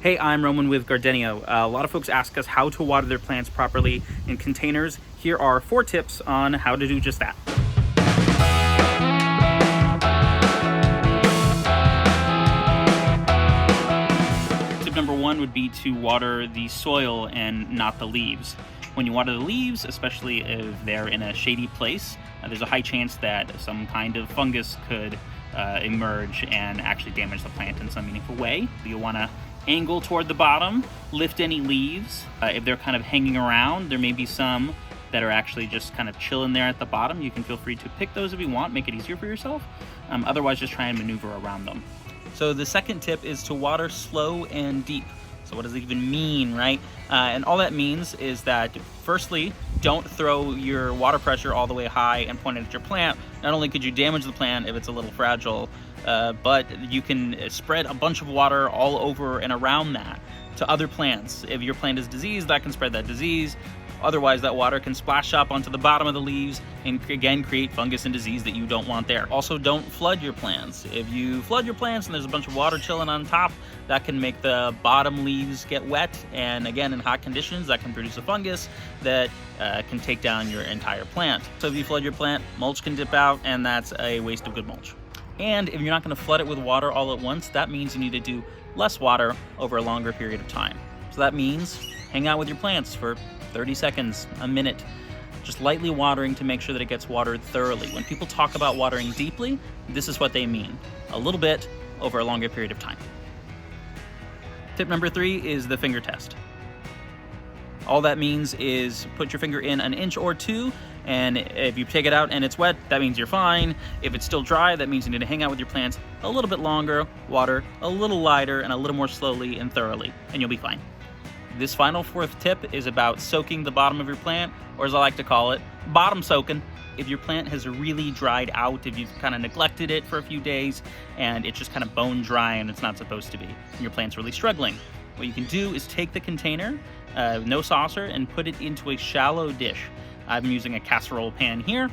Hey, I'm Roman with Gardenio. A lot of folks ask us how to water their plants properly in containers. Here are 4 tips on how to do just that. Tip number 1 would be to water the soil and not the leaves. When you water the leaves, especially if they're in a shady place, there's a high chance that some kind of fungus could emerge and actually damage the plant in some meaningful way. You'll want to angle toward the bottom, lift any leaves. If they're kind of hanging around, there may be some that are actually just kind of chilling there at the bottom. You can feel free to pick those if you want, make it easier for yourself. Otherwise, just try and maneuver around them. So the second tip is to water slow and deep. So what does it even mean, right? And all that means is that, firstly, don't throw your water pressure all the way high and point it at your plant. Not only could you damage the plant if it's a little fragile, but you can spread a bunch of water all over and around that to other plants. If your plant is diseased, that can spread that disease. Otherwise, that water can splash up onto the bottom of the leaves and again create fungus and disease that you don't want there. Also, don't flood your plants. If you flood your plants and there's a bunch of water chilling on top, that can make the bottom leaves get wet, and again, in hot conditions, that can produce a fungus that can take down your entire plant. So if you flood your plant, mulch can dip out, and that's a waste of good mulch. And if you're not going to flood it with water all at once, that means you need to do less water over a longer period of time. So that means hang out with your plants for 30 seconds, a minute, just lightly watering to make sure that it gets watered thoroughly. When people talk about watering deeply, this is what they mean: a little bit over a longer period of time. Tip number 3 is the finger test. All that means is put your finger in an inch or 2, and if you take it out and it's wet, that means you're fine. If it's still dry, that means you need to hang out with your plants a little bit longer, water a little lighter and a little more slowly and thoroughly, and you'll be fine. This final 4th tip is about soaking the bottom of your plant, or as I like to call it, bottom soaking. If your plant has really dried out, if you've kind of neglected it for a few days and it's just kind of bone dry and it's not supposed to be, and your plant's really struggling, what you can do is take the container, no saucer, and put it into a shallow dish. I'm using a casserole pan here,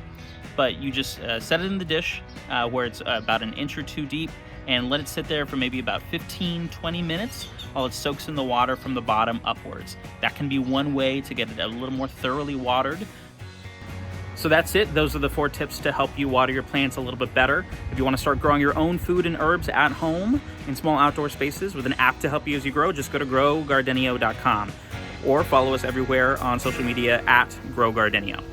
but you just set it in the dish where it's about an inch or 2 deep, and let it sit there for maybe about 15-20 minutes while it soaks in the water from the bottom upwards. That can be one way to get it a little more thoroughly watered. So that's it. Those are the 4 tips to help you water your plants a little bit better. If you want to start growing your own food and herbs at home in small outdoor spaces with an app to help you as you grow, just go to growgardenio.com or follow us everywhere on social media at growgardenio.